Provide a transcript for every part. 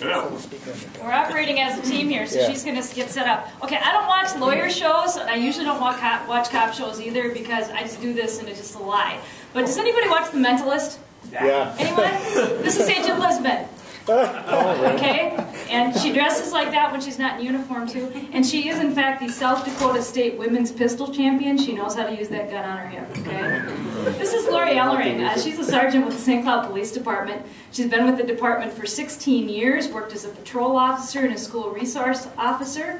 We're operating as a team here, so she's going to get set up. Okay, I don't watch lawyer shows, and I usually don't watch cop shows either because I just do this and it's just a lie. But does anybody watch The Mentalist? Yeah. Anyone? This is Agent Lisbon. Okay? And she dresses like that when she's not in uniform, too. And she is, in fact, the South Dakota State Women's Pistol Champion. She knows how to use that gun on her hip, okay? This is Lori Ellering. She's a sergeant with the St. Cloud Police Department. She's been with the department for 16 years, worked as a patrol officer and a school resource officer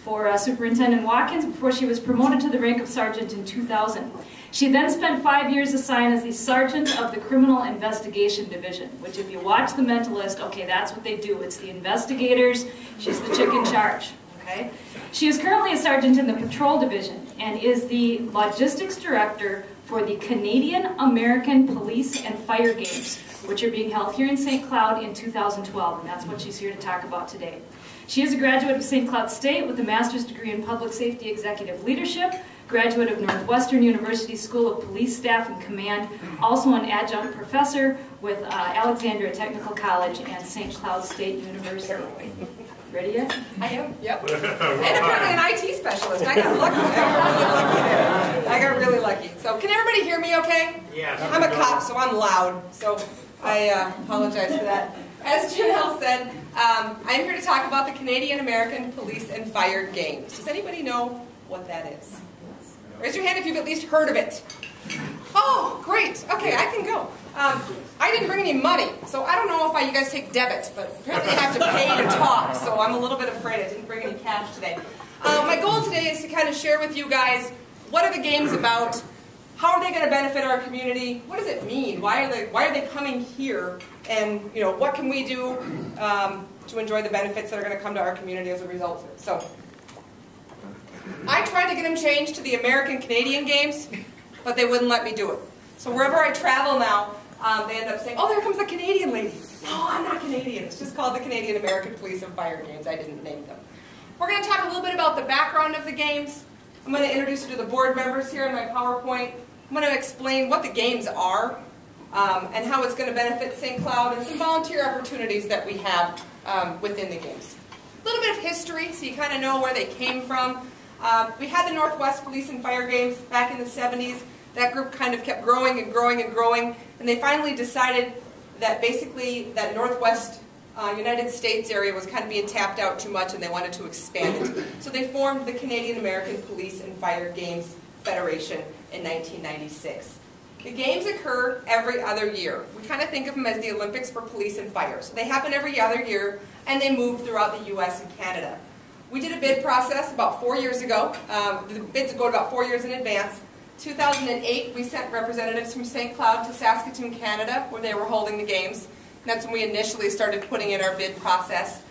for Superintendent Watkins before she was promoted to the rank of sergeant in 2000. She then spent 5 years assigned as the sergeant of the Criminal Investigation Division, which if you watch The Mentalist, okay, that's what they do. It's the investigators. She's the chick in charge, okay? She is currently a sergeant in the Patrol Division and is the logistics director for the Canadian American Police and Fire Games, which are being held here in St. Cloud in 2012, and that's what she's here to talk about today. She is a graduate of St. Cloud State with a master's degree in Public Safety Executive Leadership, graduate of Northwestern University School of Police Staff and Command, also an adjunct professor with Alexandria Technical College and St. Cloud State University. Ready yet? I am, yep. And apparently an IT specialist. I got lucky. I got really lucky. So can everybody hear me okay? Yes. I'm a cop, so I'm loud. So I apologize for that. As Janelle said, I'm here to talk about the Canadian American Police and Fire Games. Does anybody know what that is? Raise your hand if you've at least heard of it. Oh, great. Okay, I can go. I didn't bring any money, so I don't know if you guys take debit, but apparently you have to pay to talk, so I'm a little bit afraid I didn't bring any cash today. My goal today is to kind of share with you guys what are the games about, how are they going to benefit our community, what does it mean, why are they coming here, and what can we do to enjoy the benefits that are going to come to our community as a result of it. So, I tried to get them changed to the American-Canadian Games, but they wouldn't let me do it. So wherever I travel now, they end up saying, oh, there comes the Canadian ladies. No, I'm not Canadian. It's just called the Canadian American Police and Fire Games. I didn't name them. We're going to talk a little bit about the background of the games. I'm going to introduce you to the board members here in my PowerPoint. I'm going to explain what the games are and how it's going to benefit St. Cloud and some volunteer opportunities that we have within the games. A little bit of history so you kind of know where they came from. We had the Northwest Police and Fire Games back in the 70s. That group kind of kept growing and growing and growing, and they finally decided that basically that Northwest United States area was kind of being tapped out too much and they wanted to expand it. So they formed the Canadian American Police and Fire Games Federation in 1996. The games occur every other year. We kind of think of them as the Olympics for police and fire. So they happen every other year, and they move throughout the U.S. and Canada. We did a bid process about 4 years ago. The bids go about 4 years in advance. 2008, we sent representatives from St. Cloud to Saskatoon, Canada, where they were holding the games. And that's when we initially started putting in our bid process.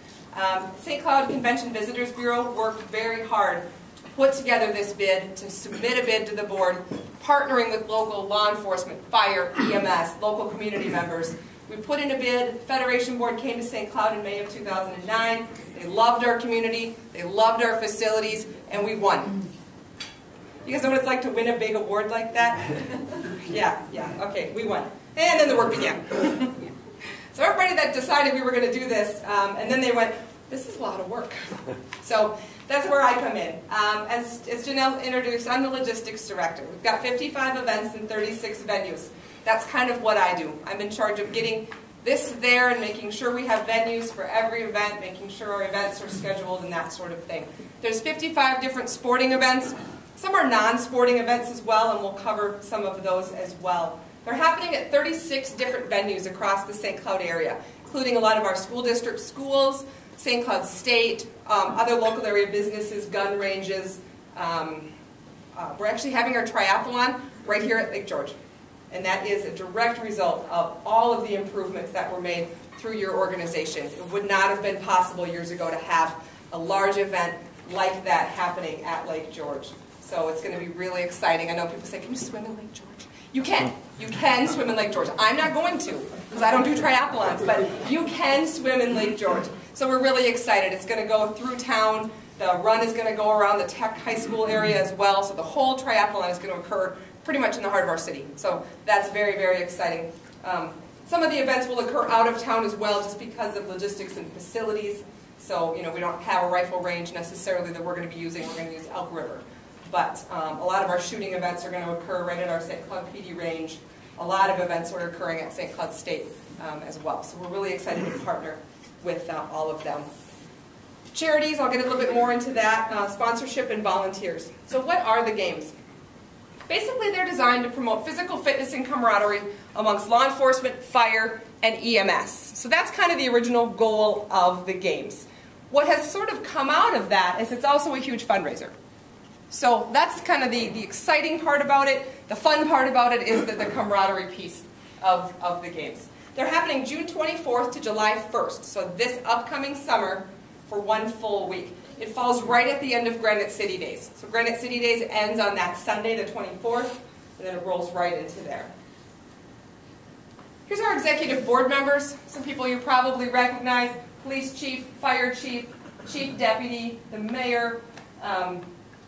St. Cloud Convention Visitors Bureau worked very hard to put together this bid, to submit a bid to the board, partnering with local law enforcement, fire, EMS, local community members. We put in a bid. The Federation Board came to St. Cloud in May of 2009. They loved our community, they loved our facilities, and we won. You guys know what it's like to win a big award like that? Yeah, okay, we won. And then the work began. So everybody that decided we were going to do this, and then they went, this is a lot of work. So that's where I come in. As Janelle introduced, I'm the logistics director. We've got 55 events and 36 venues. That's kind of what I do. I'm in charge of getting this there and making sure we have venues for every event, making sure our events are scheduled and that sort of thing. There's 55 different sporting events. Some are non-sporting events as well, and we'll cover some of those as well. They're happening at 36 different venues across the St. Cloud area, including a lot of our school district schools, St. Cloud State, other local area businesses, gun ranges. We're actually having our triathlon right here at Lake George. And that is a direct result of all of the improvements that were made through your organization. It would not have been possible years ago to have a large event like that happening at Lake George. So it's going to be really exciting. I know people say, can you swim in Lake George? You can. You can swim in Lake George. I'm not going to, because I don't do triathlons, but you can swim in Lake George. So we're really excited. It's going to go through town. The run is going to go around the Tech High School area as well. So the whole triathlon is going to occur pretty much in the heart of our city. So that's very, very exciting. Some of the events will occur out of town as well, just because of logistics and facilities. So, we don't have a rifle range necessarily that we're going to be using. We're going to use Elk River. But a lot of our shooting events are going to occur right at our St. Cloud PD range. A lot of events are occurring at St. Cloud State as well. So we're really excited to partner with all of them. Charities, I'll get a little bit more into that. Sponsorship and volunteers. So what are the games? Basically, they're designed to promote physical fitness and camaraderie amongst law enforcement, fire, and EMS. So that's kind of the original goal of the games. What has sort of come out of that is it's also a huge fundraiser. So that's kind of the exciting part about it. The fun part about it is the camaraderie piece of the games. They're happening June 24th to July 1st, so this upcoming summer for one full week. It falls right at the end of Granite City Days. So Granite City Days ends on that Sunday, the 24th, and then it rolls right into there. Here's our executive board members. Some people you probably recognize: police chief, fire chief, chief deputy, the mayor,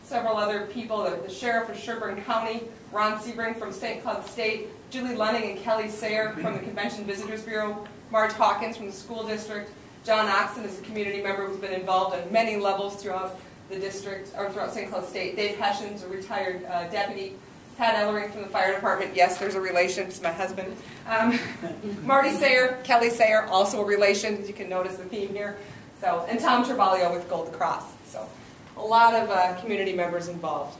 several other people, the sheriff of Sherburne County, Ron Sebring from St. Cloud State, Julie Lunning and Kelly Sayer from the Convention Visitors Bureau, Marge Hawkins from the school district, John Oxon is a community member who's been involved on many levels throughout the district, or throughout St. Cloud State, Dave Hessian's a retired deputy, Pat Ellering from the fire department, yes, there's a relation, it's my husband. Marty Sayer, Kelly Sayer, also a relation, as you can notice the theme here. So, and Tom Trebalio with Gold Cross. So, a lot of community members involved.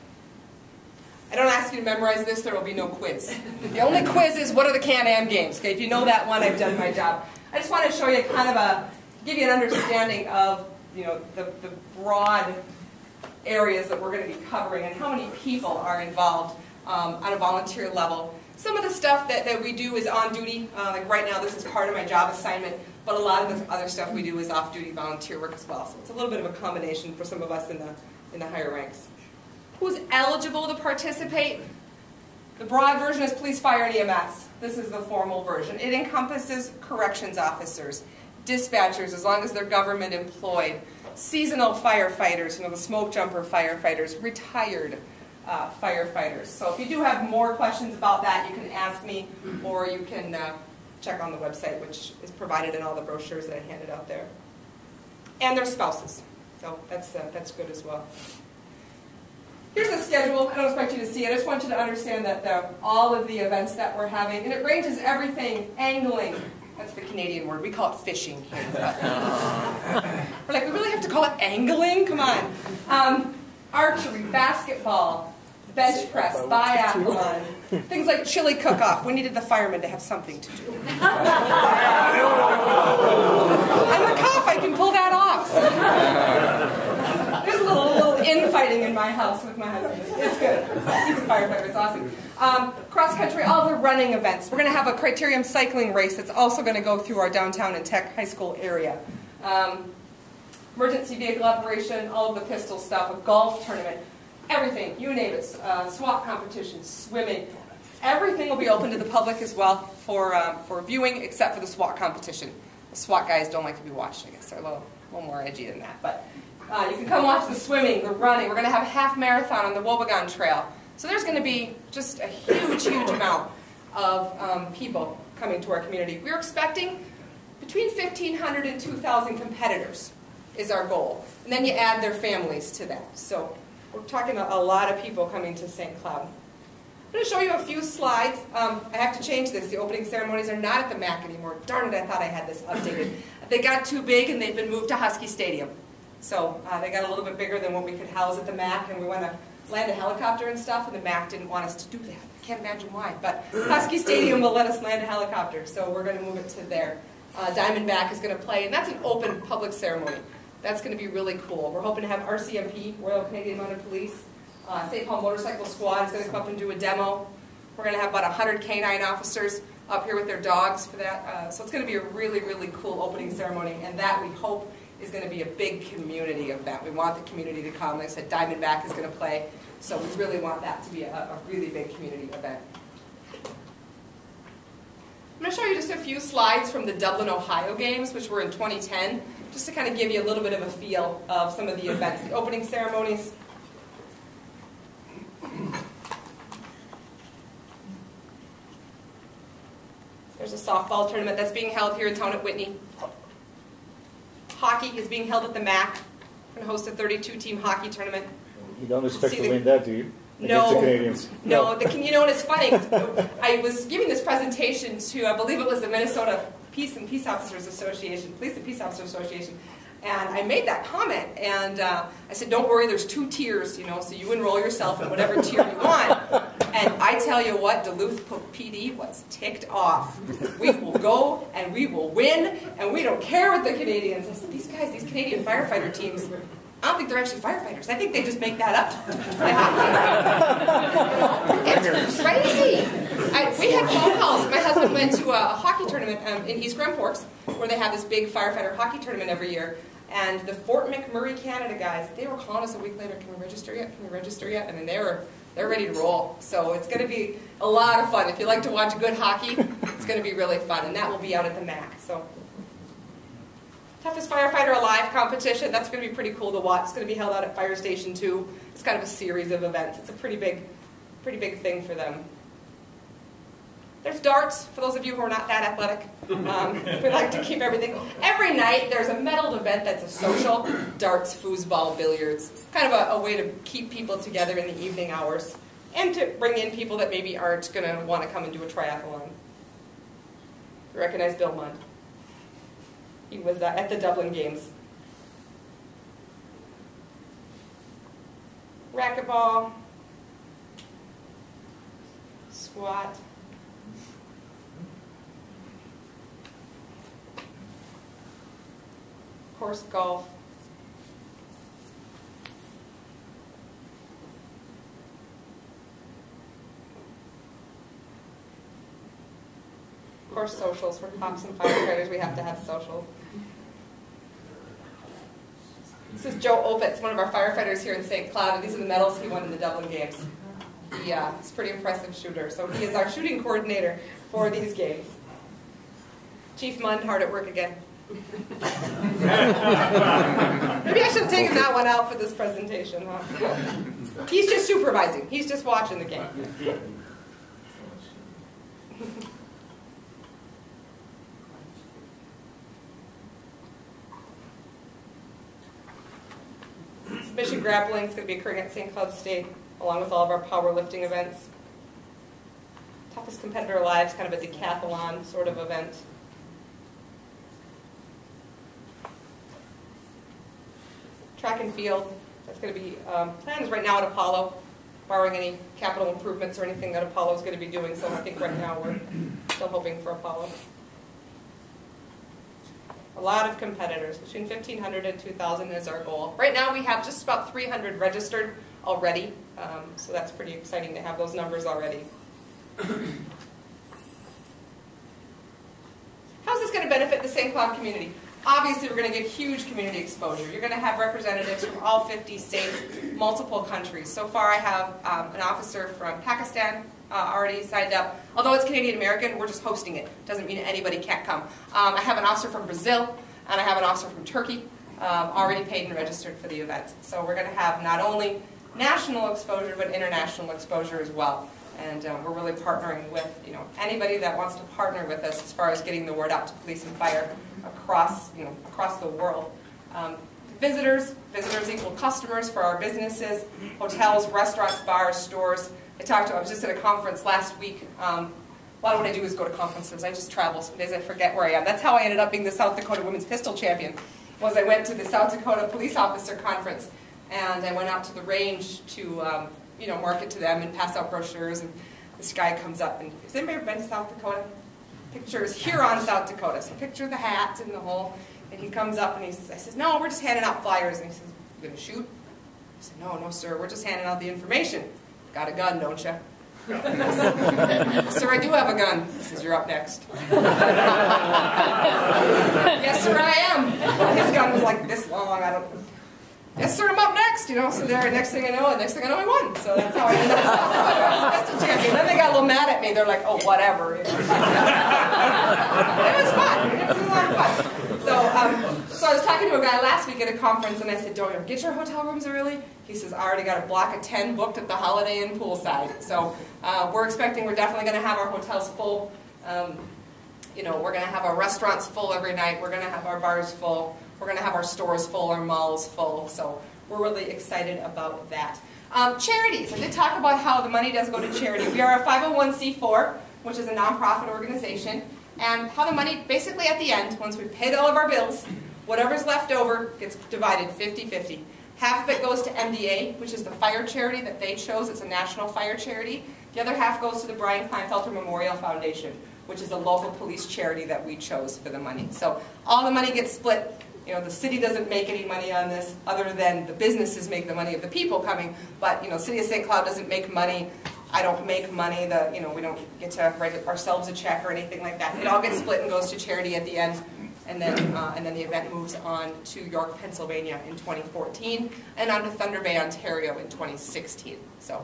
I don't ask you to memorize this, there will be no quiz. The only quiz is, what are the Can-Am games? Okay, if you know that one, I've done my job. I just want to show you kind of give you an understanding of the broad areas that we're going to be covering and how many people are involved on a volunteer level. Some of the stuff that we do is on duty. Like right now, this is part of my job assignment, but a lot of the other stuff we do is off-duty volunteer work as well. So it's a little bit of a combination for some of us in the higher ranks. Who's eligible to participate? The broad version is police, fire, and EMS. This is the formal version. It encompasses corrections officers, dispatchers, as long as they're government employed, seasonal firefighters, the smoke jumper firefighters, retired firefighters. So if you do have more questions about that, you can ask me, or you can check on the website, which is provided in all the brochures that I handed out there. And their spouses. So that's good as well. Here's the schedule. I don't expect you to see it. I just want you to understand that all of the events that we're having, and it ranges everything, angling. That's the Canadian word. We call it fishing here. We're like, we really have to call it angling? Come on. Archery, basketball, bench press, biathlon, things like chili cook-off. We needed the firemen to have something to do. I'm a cop. I can pull that off. There's a little infighting in my house with my husband. It's good. He's a firefighter. It's awesome. Cross-country, all the running events. We're going to have a criterium cycling race that's also going to go through our downtown and Tech High School area. Emergency vehicle operation, all of the pistol stuff, a golf tournament, everything, you name it, SWAT competitions, swimming. Everything will be open to the public as well for viewing, except for the SWAT competition. The SWAT guys don't like to be watched, I guess. They're a little more edgy than that. But you can come watch the swimming, the running. We're going to have a half marathon on the Wobegon Trail. So there's going to be just a huge, huge amount of people coming to our community. We're expecting between 1,500 and 2,000 competitors is our goal. And then you add their families to that. So we're talking a lot of people coming to St. Cloud. I'm going to show you a few slides. I have to change this. The opening ceremonies are not at the MAC anymore. Darn it, I thought I had this updated. They got too big and they've been moved to Husky Stadium. So they got a little bit bigger than what we could house at the MAC, and we want to land a helicopter and stuff, and the MAC didn't want us to do that. I can't imagine why, but Husky Stadium will let us land a helicopter, so we're going to move it to there. Diamondback is going to play, and that's an open public ceremony. That's going to be really cool. We're hoping to have RCMP, Royal Canadian Mounted Police, St. Paul Motorcycle Squad is going to come up and do a demo. We're going to have about 100 canine officers up here with their dogs for that. So it's going to be a really, really cool opening ceremony, and that we hope is going to be a big community event. We want the community to come. Like I said, Diamondback is going to play, so we really want that to be a really big community event. I'm going to show you just a few slides from the Dublin, Ohio games, which were in 2010, just to kind of give you a little bit of a feel of some of the events, the opening ceremonies. There's a softball tournament that's being held here in town at Whitney. Hockey is being held at the MAC. We're going to host a 32-team hockey tournament. You don't expect to win that, do you? No. Against the Canadians. No. You know, and it's funny. I was giving this presentation to, I believe it was the Minnesota Police and Peace Officers Association, and I made that comment, and I said, don't worry, there's 2 tiers, you know, so you enroll yourself in whatever tier you want. And I tell you what, Duluth PD was ticked off. We will go, and we will win, and we don't care what the Canadians. I said, these guys, these Canadian firefighter teams, I don't think they're actually firefighters. I think they just make that up. It's crazy. We had phone calls. My husband went to a hockey tournament in East Grand Forks, where they have this big firefighter hockey tournament every year. And the Fort McMurray, Canada guys, they were calling us a week later, can we register yet? Can we register yet? I mean, they're ready to roll. So it's going to be a lot of fun. If you like to watch good hockey, it's going to be really fun. And that will be out at the MAC. So, Toughest Firefighter Alive competition. That's going to be pretty cool to watch. It's going to be held out at Fire Station 2. It's kind of a series of events. It's a pretty big thing for them. There's darts, for those of you who are not that athletic. We like to keep everything. Every night there's a medaled event that's a social. Darts, foosball, billiards. Kind of a way to keep people together in the evening hours. And to bring in people that maybe aren't going to want to come and do a triathlon. You recognize Bill Mund? He was at the Dublin Games. Racquetball. Squat. Course golf. Of course, socials. For cops and firefighters, we have to have socials. This is Joe Opitz, one of our firefighters here in St. Cloud. These are the medals he won in the Dublin Games. He's a pretty impressive shooter. So he is our shooting coordinator for these games. Chief Mund, hard at work again. Maybe I should have taken that one out for this presentation, huh? He's just supervising. He's just watching the game. Submission grappling is going to be occurring at St. Cloud State, along with all of our powerlifting events. Toughest Competitor Alive is kind of a decathlon sort of event. Track and field, that's going to be plans right now at Apollo, barring any capital improvements or anything that Apollo is going to be doing, so I think right now we're still hoping for Apollo. A lot of competitors, between 1,500 and 2,000 is our goal. Right now we have just about 300 registered already, so that's pretty exciting to have those numbers already. How's this going to benefit the St. Cloud community? Obviously, we're going to get huge community exposure. You're going to have representatives from all 50 states, multiple countries. So far, I have an officer from Pakistan already signed up. Although it's Canadian American, we're just hosting it. Doesn't mean anybody can't come. I have an officer from Brazil, and I have an officer from Turkey already paid and registered for the event. So we're going to have not only national exposure, but international exposure as well. And we're really partnering with anybody that wants to partner with us as far as getting the word out to police and fire across the world. Visitors equal customers for our businesses, hotels, restaurants, bars, stores. I was just at a conference last week. A lot of what I do is go to conferences. I just travel. Some days I forget where I am. That's how I ended up being the South Dakota Women's Pistol Champion. Was I went to the South Dakota Police Officer Conference, and I went out to the range to market to them and pass out brochures. And this guy comes up and, has anybody ever been to South Dakota? Pictures Huron, South Dakota. So picture the hat and the whole. And he comes up and I says, no, we're just handing out flyers. And he says, you going to shoot? I said, no, sir, we're just handing out the information. Got a gun, don't you? Sir, I do have a gun. He says, you're up next. Yes, sir, I am. His gun was like this long. Yes, sir, I'm up next. So there, next thing I know, I won. So that's how I ended up as pistol champion. Then they got a little mad at me. They're like, oh, whatever. It was fun. It was a lot of fun. So I was talking to a guy last week at a conference, and I said, don't you get your hotel rooms early? He says, I already got a block of 10 booked at the Holiday Inn poolside. So we're definitely going to have our hotels full. you know, we're going to have our restaurants full every night. We're going to have our bars full. We're going to have our stores full, our malls full. So we're really excited about that. Charities. I did talk about how the money does go to charity. We are a 501c4, which is a nonprofit organization. And how the money, basically at the end, once we've paid all of our bills, whatever's left over gets divided 50-50. Half of it goes to MDA, which is the fire charity that they chose. It's a national fire charity. The other half goes to the Brian Kleinfelter Memorial Foundation, which is a local police charity that we chose for the money. So all the money gets split. You know, the city doesn't make any money on this other than the businesses make the money of the people coming. But, you know, City of St. Cloud doesn't make money. I don't make money. You know, we don't get to write ourselves a check or anything like that. It all gets split and goes to charity at the end. And then the event moves on to York, Pennsylvania in 2014 and on to Thunder Bay, Ontario in 2016. So.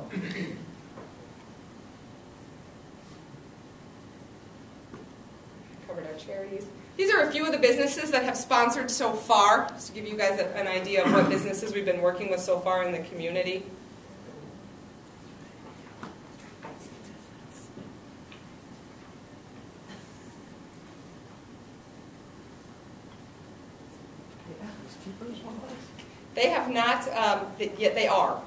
Covered our charities. These are a few of the businesses that have sponsored so far, just to give you guys an idea of what businesses we've been working with so far in the community. They have not, yet they are.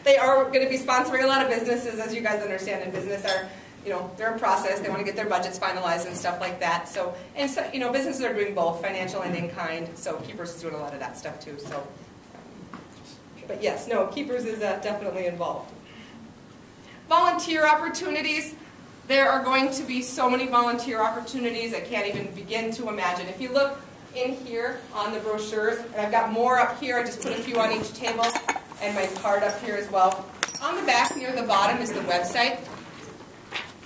They are going to be sponsoring a lot of businesses, as you guys understand in business are, you know, they're in process, they want to get their budgets finalized and stuff like that. So, and so, you know, businesses are doing both, financial and in kind, so Keepers is doing a lot of that stuff too. So, but yes, no, Keepers is definitely involved. Volunteer opportunities. There are going to be so many volunteer opportunities I can't even begin to imagine. If you look in here on the brochures, and I've got more up here, I just put a few on each table, and my card up here as well. On the back near the bottom is the website,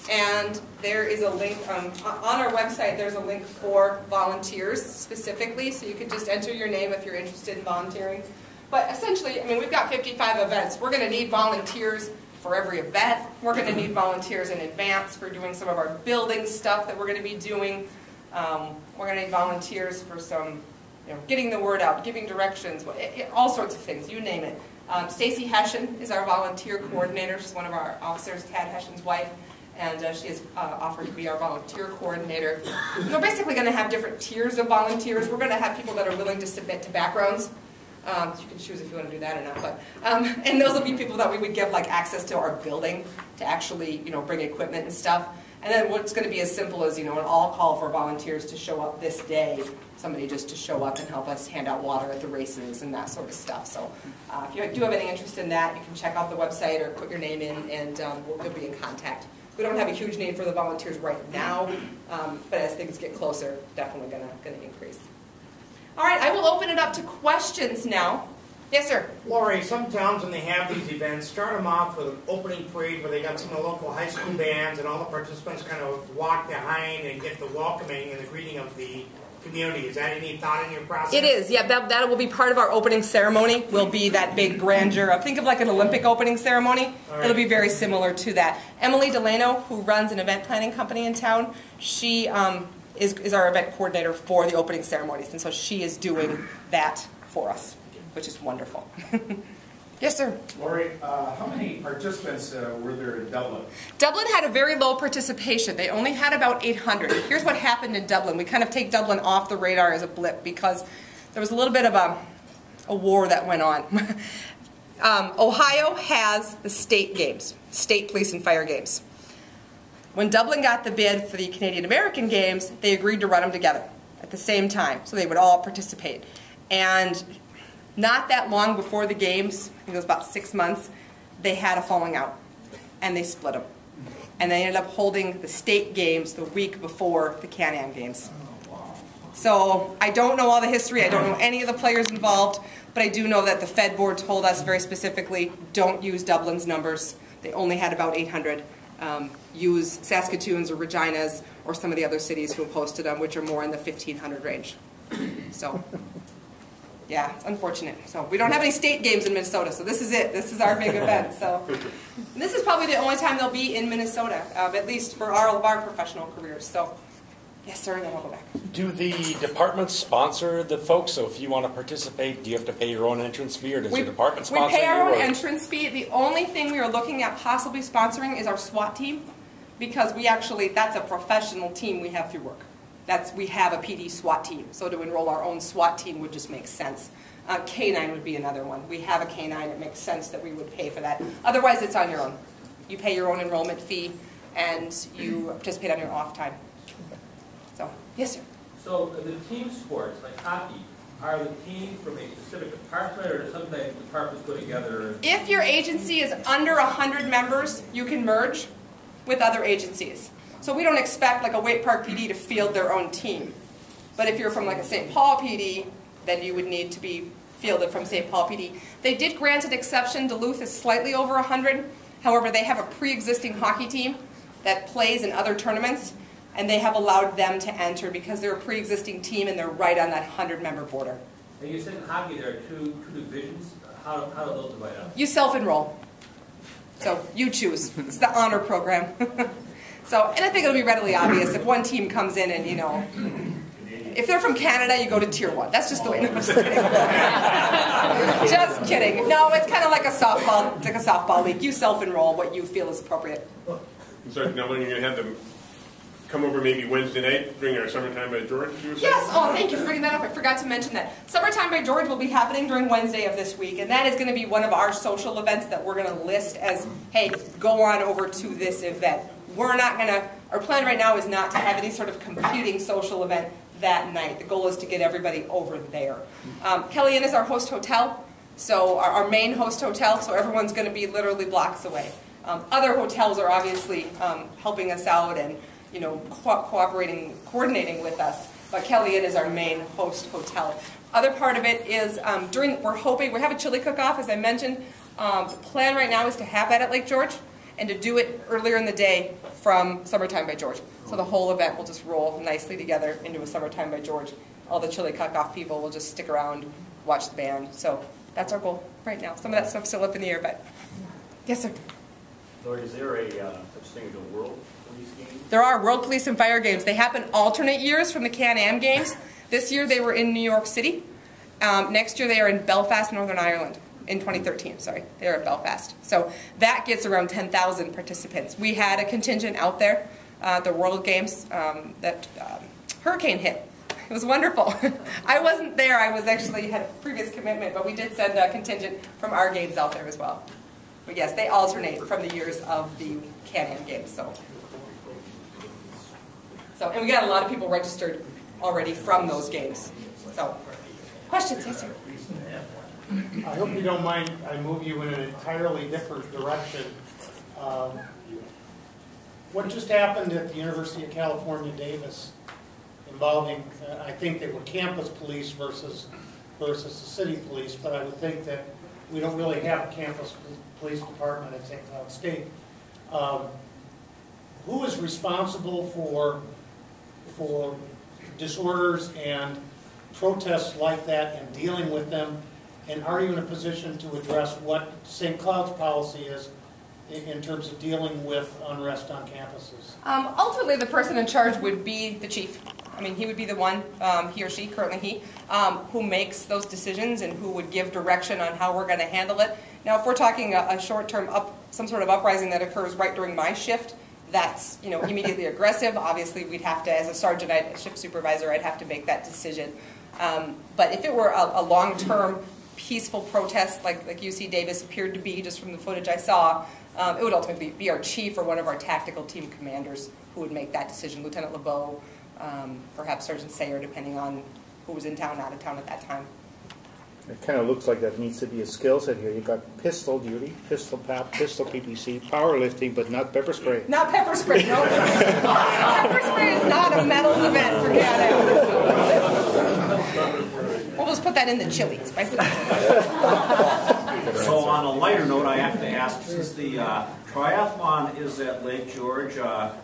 and there is a link, on our website there's a link for volunteers specifically, so you can just enter your name if you're interested in volunteering. But essentially, I mean, we've got 55 events. We're going to need volunteers for every event. We're going to need volunteers in advance for doing some of our building stuff that we're going to be doing. We're going to need volunteers for some, you know, getting the word out, giving directions, all sorts of things, you name it. Stacy Hession is our volunteer coordinator. She's one of our officers, Tad Hession's wife, and she has offered to be our volunteer coordinator. We're basically going to have different tiers of volunteers. We're going to have people that are willing to submit to backgrounds. You can choose if you want to do that or not, but and those will be people that we would give like access to our building to actually, you know, bring equipment and stuff. And then what's going to be as simple as, you know, an all call for volunteers to show up this day, somebody just to show up and help us hand out water at the races and that sort of stuff. So if you do have any interest in that, you can check out the website or put your name in, and we'll be in contact. We don't have a huge need for the volunteers right now, but as things get closer, definitely going to increase. All right, I will open it up to questions now. Yes, sir. Lori, some towns when they have these events start them off with an opening parade where they got some of the local high school bands and all the participants kind of walk behind and get the welcoming and the greeting of the community. Is that any thought in your process? It is, yeah. That will be part of our opening ceremony. Will be that big grandeur of, think of like an Olympic opening ceremony. Right. It'll be very similar to that. Emily Delano, who runs an event planning company in town, she is our event coordinator for the opening ceremonies, and so she is doing that for us, which is wonderful. Yes, sir. Lori, how many participants were there in Dublin? Dublin had a very low participation. They only had about 800. Here's what happened in Dublin. We kind of take Dublin off the radar as a blip because there was a little bit of a war that went on. Ohio has the state games, state police and fire games. When Dublin got the bid for the Canadian American Games, they agreed to run them together at the same time, so they would all participate. And not that long before the games, I think it was about 6 months, they had a falling out, and they split them. And they ended up holding the state games the week before the Can-Am games. So I don't know all the history, I don't know any of the players involved, but I do know that the Fed board told us very specifically, don't use Dublin's numbers. They only had about 800. Use Saskatoon's or Regina's or some of the other cities who posted them, which are more in the 1,500 range. So, yeah, it's unfortunate. So we don't have any state games in Minnesota, so this is it. This is our big event. So this is probably the only time they'll be in Minnesota, at least for all of our professional careers. So, yes, sir, and then we'll go back. Do the departments sponsor the folks? So if you want to participate, do you have to pay your own entrance fee, or does the department sponsor you? We pay our own entrance fee. The only thing we are looking at possibly sponsoring is our SWAT team. because that's a professional team we have through work. We have a PD SWAT team, so to enroll our own SWAT team would just make sense. K-9 would be another one. We have a K-9, it makes sense that we would pay for that. Otherwise, it's on your own. You pay your own enrollment fee, and you participate on your off time. So, yes, sir. So the team sports, like hockey, are the teams from a specific department, or do sometimes departments go together? If your agency is under 100 members, you can merge with other agencies. So we don't expect like a Waite Park PD to field their own team. But if you're from like a St. Paul PD, then you would need to be fielded from St. Paul PD. They did grant an exception. Duluth is slightly over 100. However, they have a pre-existing hockey team that plays in other tournaments, and they have allowed them to enter because they're a pre-existing team and they're right on that 100-member border. And you said in hockey there are two divisions. How do those divide up? You self-enroll. So you choose. It's the honor program. So, and I think it'll be readily obvious if one team comes in and, you know, if they're from Canada, you go to Tier 1. That's just the way. No, just kidding. Just kidding. No, it's kind of like a softball. It's like a softball league. You self-enroll what you feel is appropriate. So now when you're going to have them come over maybe Wednesday night during our Summertime by George? Yes. Oh, thank you for bringing that up. I forgot to mention that. Summertime by George will be happening during Wednesday of this week, and that is going to be one of our social events that we're going to list as, hey, go on over to this event. We're not going to, our plan right now is not to have any sort of competing social event that night. The goal is to get everybody over there. Kelly Inn is our host hotel, so our main host hotel, so everyone's going to be literally blocks away. Other hotels are obviously helping us out and, you know, coordinating with us, but Kelly Inn is our main host hotel. Other part of it is we have a chili cook-off, as I mentioned. The plan right now is to have that at Lake George and to do it earlier in the day from Summertime by George. So the whole event will just roll nicely together into a Summertime by George. All the chili cook-off people will just stick around, watch the band. So that's our goal right now. Some of that stuff's still up in the air, but yes, sir. Lord, is there a such thing as a World Police game? There are World Police and Fire Games. They happen alternate years from the Can-Am Games. This year they were in New York City. Next year they are in Belfast, Northern Ireland. In 2013, sorry, they're at Belfast. So that gets around 10,000 participants. We had a contingent out there, the World Games, that hurricane hit. It was wonderful. I wasn't there. I was actually had a previous commitment, but we did send a contingent from our games out there as well. But yes, they alternate from the years of the Can-Am Games. So, and we got a lot of people registered already from those games. So, questions, yes, sir. I hope you don't mind I move you in an entirely different direction. What just happened at the University of California, Davis, involving, I think they were campus police versus the city police, but I would think that we don't really have a campus police department at St. Cloud State. Who is responsible for disorders and protests like that and dealing with them? And are you in a position to address what St. Cloud's policy is in terms of dealing with unrest on campuses? Ultimately, the person in charge would be the chief. I mean, he would be the one, he or she, currently he, who makes those decisions and who would give direction on how we're going to handle it. Now, if we're talking a short-term some sort of uprising that occurs right during my shift, that's, you know, immediately aggressive. Obviously, we'd have to, as a sergeant, a shift supervisor, I'd have to make that decision. But if it were a long-term peaceful protest like UC Davis appeared to be, just from the footage I saw, it would ultimately be our chief or one of our tactical team commanders who would make that decision. Lieutenant LeBeau, perhaps Sergeant Sayer, depending on who was in town, out of town at that time. It kind of looks like that needs to be a skill set here. You've got pistol duty, pistol PAP, pistol PPC, powerlifting, but not pepper spray. Not pepper spray, no. Pepper spray is not a medals event for Canada. We'll just put that in the chili. Spice it up. So on a lighter note, I have to ask, since the triathlon is at Lake George,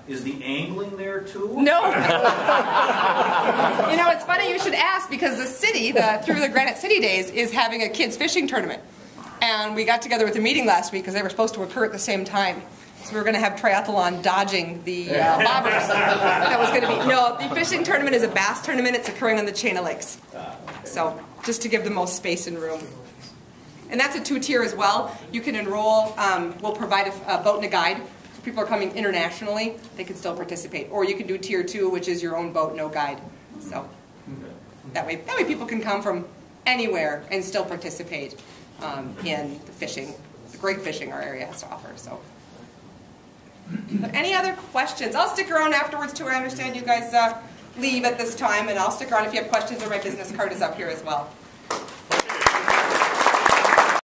is the angling there too? No. You know, it's funny you should ask, because the city, through the Granite City Days, is having a kids fishing tournament. And we got together with a meeting last week because they were supposed to occur at the same time. So we were going to have triathlon dodging the bobbers. That was going to be, no, the fishing tournament is a bass tournament. It's occurring on the chain of lakes. So just to give the most space and room. And that's a 2-tier as well. You can enroll, we'll provide a boat and a guide if people are coming internationally, they can still participate. Or you can do tier 2, which is your own boat, no guide. So that way people can come from anywhere and still participate in the fishing, the great fishing our area has to offer. So, but any other questions? I'll stick around afterwards too. I understand you guys leave at this time, and I'll stick around if you have questions, or my business card is up here as well.